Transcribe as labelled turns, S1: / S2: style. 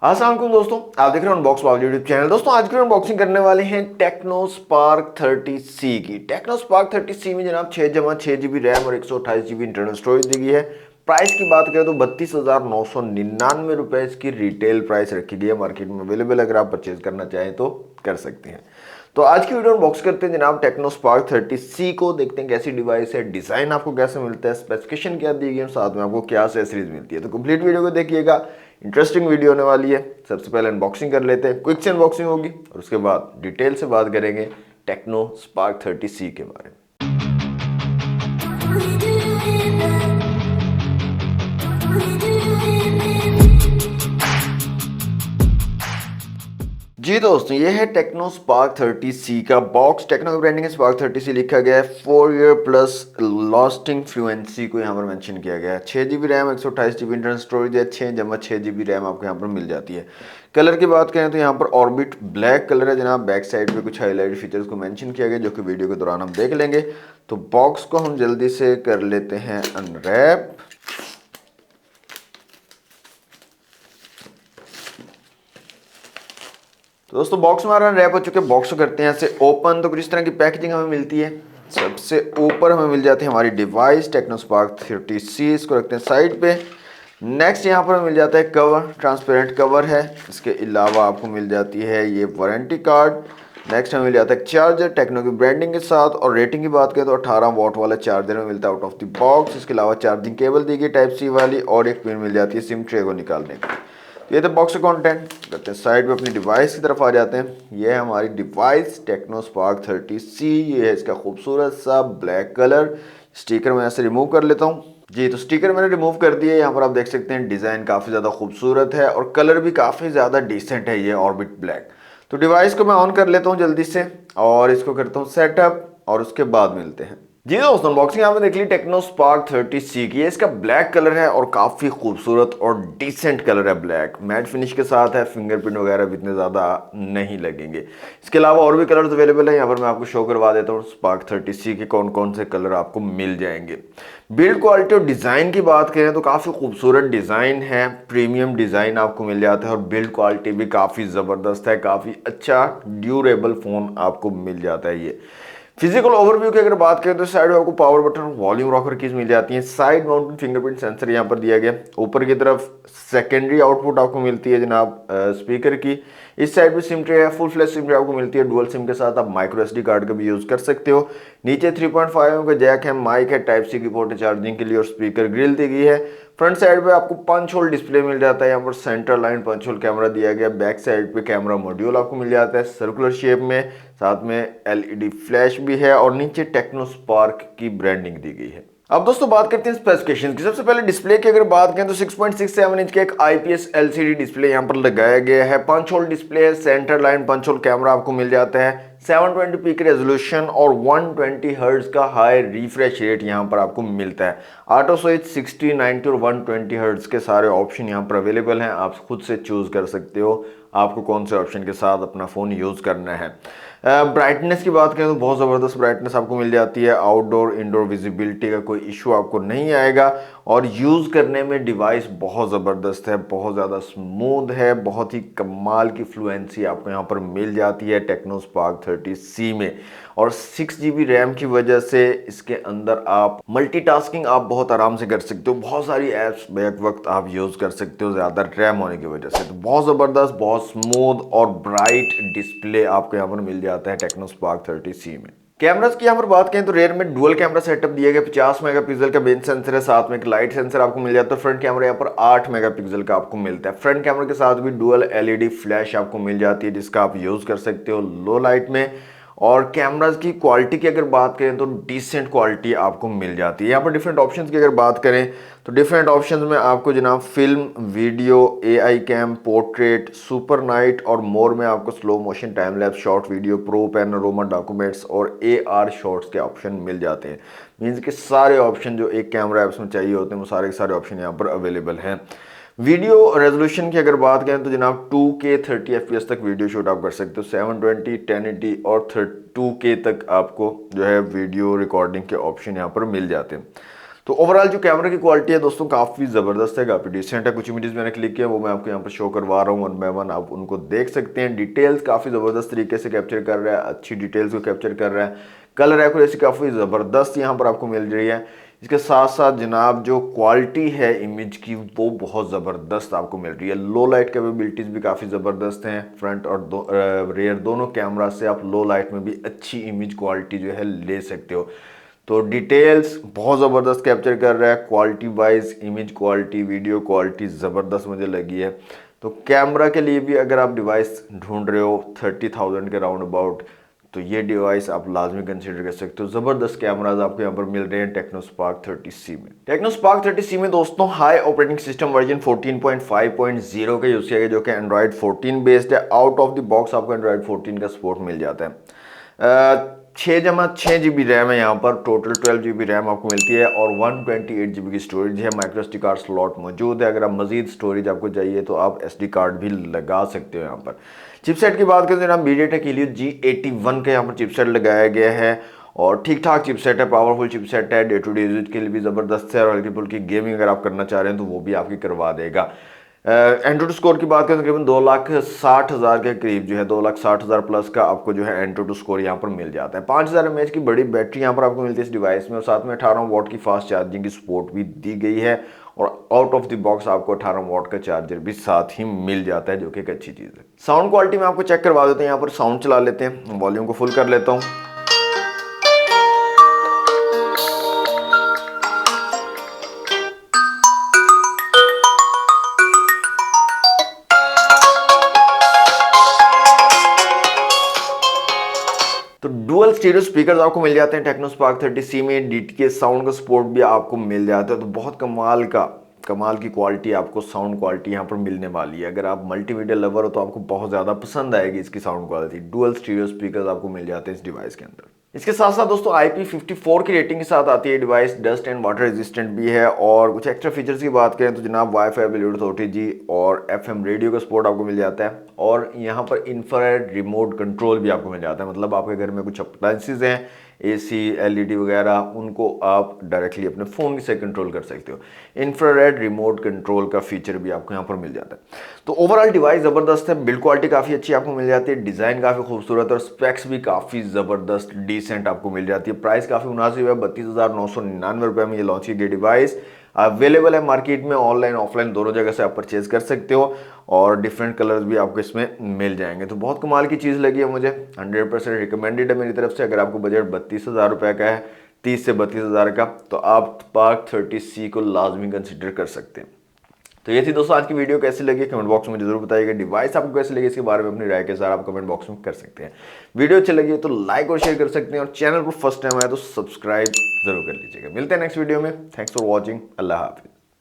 S1: अस्सलाम वालेकुम दोस्तों, आप देख रहे हैं अनबॉक्स बाबू यूट्यूब चैनल। दोस्तों आज की अनबॉक्सिंग करने वाले हैं टेक्नो स्पार्क 30C की। टेक्नो स्पार्क 30C में जनाब 6 GB रैम और 128 GB इंटरनल स्टोरेज दी गई है। प्राइस की बात करें तो 32,999 रुपए इसकी रिटेल प्राइस रखी गई है। मार्केट में अवेलेबल, अगर आप परचेज करना चाहें तो कर सकते हैं। तो आज की वीडियो अनबॉक्स करते हैं जनाब टेक्नो स्पार्क 30C को। देखते हैं कैसी डिवाइस है, डिजाइन आपको कैसे मिलता है, स्पेसिफिकेशन क्या दी गई है, साथ में आपको क्या एक्सेसरीज मिलती है। तो कंप्लीट वीडियो को देखिएगा, इंटरेस्टिंग वीडियो होने वाली है। सबसे पहले अनबॉक्सिंग कर लेते हैं, क्विक से अनबॉक्सिंग होगी और उसके बाद डिटेल से बात करेंगे टेक्नो स्पार्क 30C के बारे में। जी दोस्तों, ये है टेक्नो स्पार्क 30C का बॉक्स। टेक्नो की ब्रांडिंग है, स्पार्क 30C लिखा गया है। 4 ईयर प्लस लास्टिंग फ्लुएंसी को यहाँ पर मेंशन किया गया है। 6 GB RAM, 128 GB internal storage है। 6 GB रैम आपको यहाँ पर मिल जाती है। कलर की बात करें तो यहाँ पर ऑर्बिट ब्लैक कलर है जनाब। बैक साइड पे कुछ हाईलाइट फीचर्स को मेंशन किया गया जो कि वीडियो के दौरान हम देख लेंगे। तो बॉक्स को हम जल्दी से कर लेते हैं अनरैप। तो दोस्तों बॉक्स हमारा रैप हो चुके हैं। बॉक्स को करते हैं ऐसे ओपन। तो कुछ इस तरह की पैकेजिंग हमें मिलती है। सबसे ऊपर हमें मिल जाती है हमारी डिवाइस टेक्नो स्पार्क 30C। इसको रखते हैं साइड पे। नेक्स्ट यहाँ पर हमें मिल जाता है कवर, ट्रांसपेरेंट कवर है। इसके अलावा आपको मिल जाती है ये वारंटी कार्ड। नेक्स्ट हमें मिल जाता है चार्जर टेक्नो की ब्रांडिंग के साथ। और रेटिंग की बात करें तो 18 वॉट वाला चार्जर में मिलता है आउट ऑफ द बॉक्स। इसके अलावा चार्जिंग केबल दी गई टाइप सी वाली और एक पिन मिल जाती है सिम ट्रे को निकालने की। ये तो बॉक्स का कंटेंट। करते हैं साइड में, अपनी डिवाइस की तरफ आ जाते हैं। ये है हमारी डिवाइस टेक्नो स्पार्क 30C। ये है इसका खूबसूरत सा ब्लैक कलर। स्टिकर मैं ऐसे रिमूव कर लेता हूँ। जी, तो स्टिकर मैंने रिमूव कर दिया। यहाँ पर आप देख सकते हैं डिज़ाइन काफ़ी ज़्यादा खूबसूरत है और कलर भी काफ़ी ज़्यादा डिसेंट है ये ऑर्बिट ब्लैक। तो डिवाइस को मैं ऑन कर लेता हूँ जल्दी से और इसको करता हूँ सेटअप और उसके बाद मिलते हैं। जी दोस्तों, अनबॉक्सिंग यहाँ पे देख ली टेक्नो स्पार्क 30C की। इसका ब्लैक कलर है और काफ़ी खूबसूरत और डिसेंट कलर है। ब्लैक मैट फिनिश के साथ है। फिंगरप्रिंट वगैरह भी इतने ज़्यादा नहीं लगेंगे। इसके अलावा और भी कलर्स अवेलेबल है। यहाँ पर मैं आपको शो करवा देता हूँ स्पार्क 30C के कौन कौन से कलर आपको मिल जाएंगे। बिल्ड क्वालिटी और डिज़ाइन की बात करें तो काफ़ी खूबसूरत डिज़ाइन है। प्रीमियम डिज़ाइन आपको मिल जाता है और बिल्ड क्वालिटी भी काफ़ी ज़बरदस्त है। काफ़ी अच्छा ड्यूरेबल फ़ोन आपको मिल जाता है ये। फिजिकल ओवरव्यू की अगर बात करें तो साइड में आपको power button, volume rocker keys मिल जाती हैं। साइड माउंटेड फिंगरप्रिंट सेंसर यहाँ पर दिया गया। ऊपर की तरफ सेकेंडरी आउटपुट आपको मिलती है जनाब स्पीकर की। इस साइड पे सिम ट्रे है, फुल फ्लैश सिम ट्रे आपको मिलती है। डुअल सिम के साथ आप माइक्रो SD कार्ड का भी यूज कर सकते हो। नीचे 3.5 का जैक है, माइक है, टाइप सी की पोर्ट है चार्जिंग के लिए और स्पीकर ग्रिल दी गई है। फ्रंट साइड पे आपको पंच होल डिस्प्ले मिल जाता है। यहाँ पर centre line punch hole camera दिया गया। बैक साइड पे कैमरा मॉड्यूल आपको मिल जाता है सर्कुलर शेप में। साथ में LED फ्लैश भी है और नीचे टेक्नो स्पार्क की ब्रांडिंग दी गई है। अब दोस्तों बात करते हैं स्पेसिफिकेशन की। सबसे पहले डिस्प्ले की अगर बात करें तो 6.67 इंच का एक IPS LCD डिस्प्ले यहाँ पर लगाया गया है। पंच होल डिस्प्ले है, centre line punch hole camera आपको मिल जाता है। 720p की रेजोल्यूशन और 120 हर्ट्ज का हाई रिफ्रेश रेट यहाँ पर आपको मिलता है। ऑटो स्विच 60, 90 और 120 हर्ट्ज के सारे ऑप्शन यहाँ पर अवेलेबल हैं। आप खुद से चूज कर सकते हो आपको कौन से ऑप्शन के साथ अपना फ़ोन यूज़ करना है। ब्राइटनेस की बात करें तो बहुत ज़बरदस्त ब्राइटनेस आपको मिल जाती है। आउटडोर इंडोर विजिबिलिटी का कोई इशू आपको नहीं आएगा और यूज़ करने में डिवाइस बहुत ज़बरदस्त है, बहुत ज़्यादा स्मूथ है। बहुत ही कमाल की फ्लुएंसी आपको यहाँ पर मिल जाती है टेक्नो स्पार्क 30C में। और 6 GB रैम की वजह से इसके अंदर आप मल्टीटास्किंग आप बहुत आराम से कर सकते हो। बहुत सारी ऐप्स बैक वक्त आप यूज़ कर सकते हो ज़्यादा रैम होने की वजह से। तो बहुत ज़बरदस्त, बहुत स्मूथ और ब्राइट डिस्प्ले आपको यहाँ पर मिल जाता है टेक्नो स्पार्क 30C में। कैमरास की यहाँ पर बात करें तो रेयर में डुअल कैमरा सेटअप दिया गया। 50 मेगापिक्सल का बेस सेंसर है, साथ में एक लाइट सेंसर आपको मिल जाता है। फ्रंट कैमरा यहाँ पर 8 मेगापिक्सल का आपको मिलता है। फ्रंट कैमरा के साथ भी डुअल LED फ्लैश आपको मिल जाती है जिसका आप यूज़ कर सकते हो लो लाइट में। और कैमराज की क्वालिटी की अगर बात करें तो डिसेंट क्वालिटी आपको मिल जाती है। यहाँ पर डिफरेंट ऑप्शंस की अगर बात करें तो डिफरेंट ऑप्शंस में आपको जनाब film, video, AI cam, portrait, super night और मोर में आपको slow motion, time lapse, short video, pro panorama, documents और AR शॉट्स के ऑप्शन मिल जाते हैं। मीन्स कि सारे ऑप्शन जो एक कैमरा ऐप्स में चाहिए होते हैं वो सारे के सारे ऑप्शन यहाँ पर अवेलेबल हैं। वीडियो रेजोल्यूशन की अगर बात करें तो जनाब 2K 30 FPS तक वीडियो शूट आप कर सकते हो। 720, 1080 और 2K तक आपको जो है वीडियो रिकॉर्डिंग के ऑप्शन यहाँ पर मिल जाते हैं। तो ओवरऑल जो कैमरा की क्वालिटी है दोस्तों काफ़ी ज़बरदस्त है, काफ़ी डिसेंट है। कुछ इमेजेस मैंने क्लिक किया वो मैं आपको यहाँ पर शो करवा रहा हूँ वन बाय वन, आप उनको देख सकते हैं। डिटेल्स काफ़ी ज़बरदस्त तरीके से कैप्चर कर रहा है, अच्छी डिटेल्स को कैप्चर कर रहा है। कलर एक्यूरेसी काफ़ी ज़बरदस्त यहाँ पर आपको मिल रही है। इसके साथ साथ जनाब जो क्वालिटी है इमेज की वो बहुत ज़बरदस्त आपको मिल रही है। लो लाइट कैपेबिलिटीज़ भी काफ़ी ज़बरदस्त हैं। फ्रंट और रेयर दोनों कैमरा से आप लो लाइट में भी अच्छी इमेज क्वालिटी जो है ले सकते हो। तो डिटेल्स बहुत ज़बरदस्त कैप्चर कर रहा है। Quality wise image quality, video quality ज़बरदस्त मुझे लगी है। तो कैमरा के लिए भी अगर आप डिवाइस ढूंढ रहे हो 30,000 के राउंड अबाउट, तो ये डिवाइस आप लाजमी कंसीडर कर सकते हो। ज़बरदस्त कैमराज आपको यहाँ पर मिल रहे हैं टेक्नोस्पार्क 30C में। टेक्नोस्पार्क 30C में दोस्तों हाई ऑपरेटिंग सिस्टम वर्जन 14.5.0 का यूज़ किया गया, जो कि एंड्रॉयड 14 बेस्ड है। आउट ऑफ द बॉक्स आपको एंड्रॉयड 14 का सपोर्ट मिल जाता है। 6 GB रैम है यहाँ पर, टोटल 12 GB रैम आपको मिलती है और 128 GB की स्टोरेज है। माइक्रो SD कार्ड स्लॉट मौजूद है। अगर आप मजीद स्टोरेज आपको चाहिए तो आप SD कार्ड भी लगा सकते हो यहाँ पर। चिपसेट की बात करें तो जनाब मीडियाटेक हीलियो G81 का यहाँ पर चिपसेट लगाया गया है और ठीक ठाक चिपसेट है, पावरफुल चिपसेट है। डे टू डे यूज के लिए भी ज़बरदस्त है और हल्की फुल्की गेमिंग अगर आप करना चाह रहे हैं तो वो भी आपकी करवा देगा। एंट्रोटू स्कोर की बात करें तकरीबन 2,60,000 के करीब जो है 2,60,000 प्लस का आपको जो है एंट्रोटू स्कोर यहाँ पर मिल जाता है। 5000 mAh की बड़ी बैटरी यहाँ पर आपको मिलती है इस डिवाइस में और साथ में 18 वाट की फास्ट चार्जिंग की सपोर्ट भी दी गई है और आउट ऑफ द बॉक्स आपको 18 वाट का चार्जर भी साथ ही मिल जाता है, जो कि एक अच्छी चीज़ है। साउंड क्वालिटी में आपको चेक करवा देते हैं। यहाँ पर साउंड चला लेते हैं, वॉल्यूम को फुल कर लेता हूँ। तो डुअल स्टीरियो स्पीकर्स आपको मिल जाते हैं टेक्नोस्पार्क 30C में। DTS साउंड का सपोर्ट भी आपको मिल जाता है। तो बहुत कमाल की क्वालिटी आपको साउंड क्वालिटी यहाँ पर मिलने वाली है। अगर आप मल्टीमीडिया लवर हो तो आपको बहुत ज़्यादा पसंद आएगी इसकी sound quality. Dual stereo speakers आपको मिल जाते हैं इस डिवाइस के अंदर। इसके साथ साथ दोस्तों IP54 की रेटिंग के साथ आती है device. Dust and water resistant भी है और कुछ एक्स्ट्रा फीचर्स की बात करें तो जनाब वाईफाई, ब्लूटूथ, OTG और FM रेडियो का सपोर्ट आपको मिल जाता है और यहाँ पर इंफ्रारेड रिमोट कंट्रोल भी आपको मिल जाता है। मतलब आपके घर में कुछ अप्लायंसेज हैं AC, LED वगैरह, उनको आप डायरेक्टली अपने फ़ोन से कंट्रोल कर सकते हो। इंफ्रारेड रिमोट कंट्रोल का फीचर भी आपको यहाँ पर मिल जाता है। तो ओवरऑल डिवाइस ज़बरदस्त है, बिल्ड क्वालिटी काफ़ी अच्छी आपको मिल जाती है, डिज़ाइन काफ़ी खूबसूरत और स्पेक्स भी काफ़ी ज़बरदस्त डिसेंट आपको मिल जाती है। प्राइस काफ़ी मुनासिब है, 32,999 रुपये में ये लॉन्च की गई डिवाइस अवेलेबल है मार्केट में। ऑनलाइन ऑफलाइन दोनों जगह से आप परचेज कर सकते हो और डिफरेंट कलर्स भी आपको इसमें मिल जाएंगे। तो बहुत कमाल की चीज़ लगी है मुझे, 100% रिकमेंडेड है मेरी तरफ से। अगर आपको बजट 32,000 रुपये का है, 30 से 32,000 का, तो आप स्पार्क 30C को लाजमी कंसिडर कर सकते हैं। तो ये थी दोस्तों आज की वीडियो, कैसी लगी कमेंट बॉक्स में जरूर बताइएगा। डिवाइस आपको कैसी लगी इसके बारे में अपनी राय के साथ आप कमेंट बॉक्स में कर सकते हैं। वीडियो अच्छी लगी तो लाइक और शेयर कर सकते हैं और चैनल पर फर्स्ट टाइम आया तो सब्सक्राइब जरूर कर लीजिएगा। मिलते हैं नेक्स्ट वीडियो में। Thanks for watching. Allah Hafiz.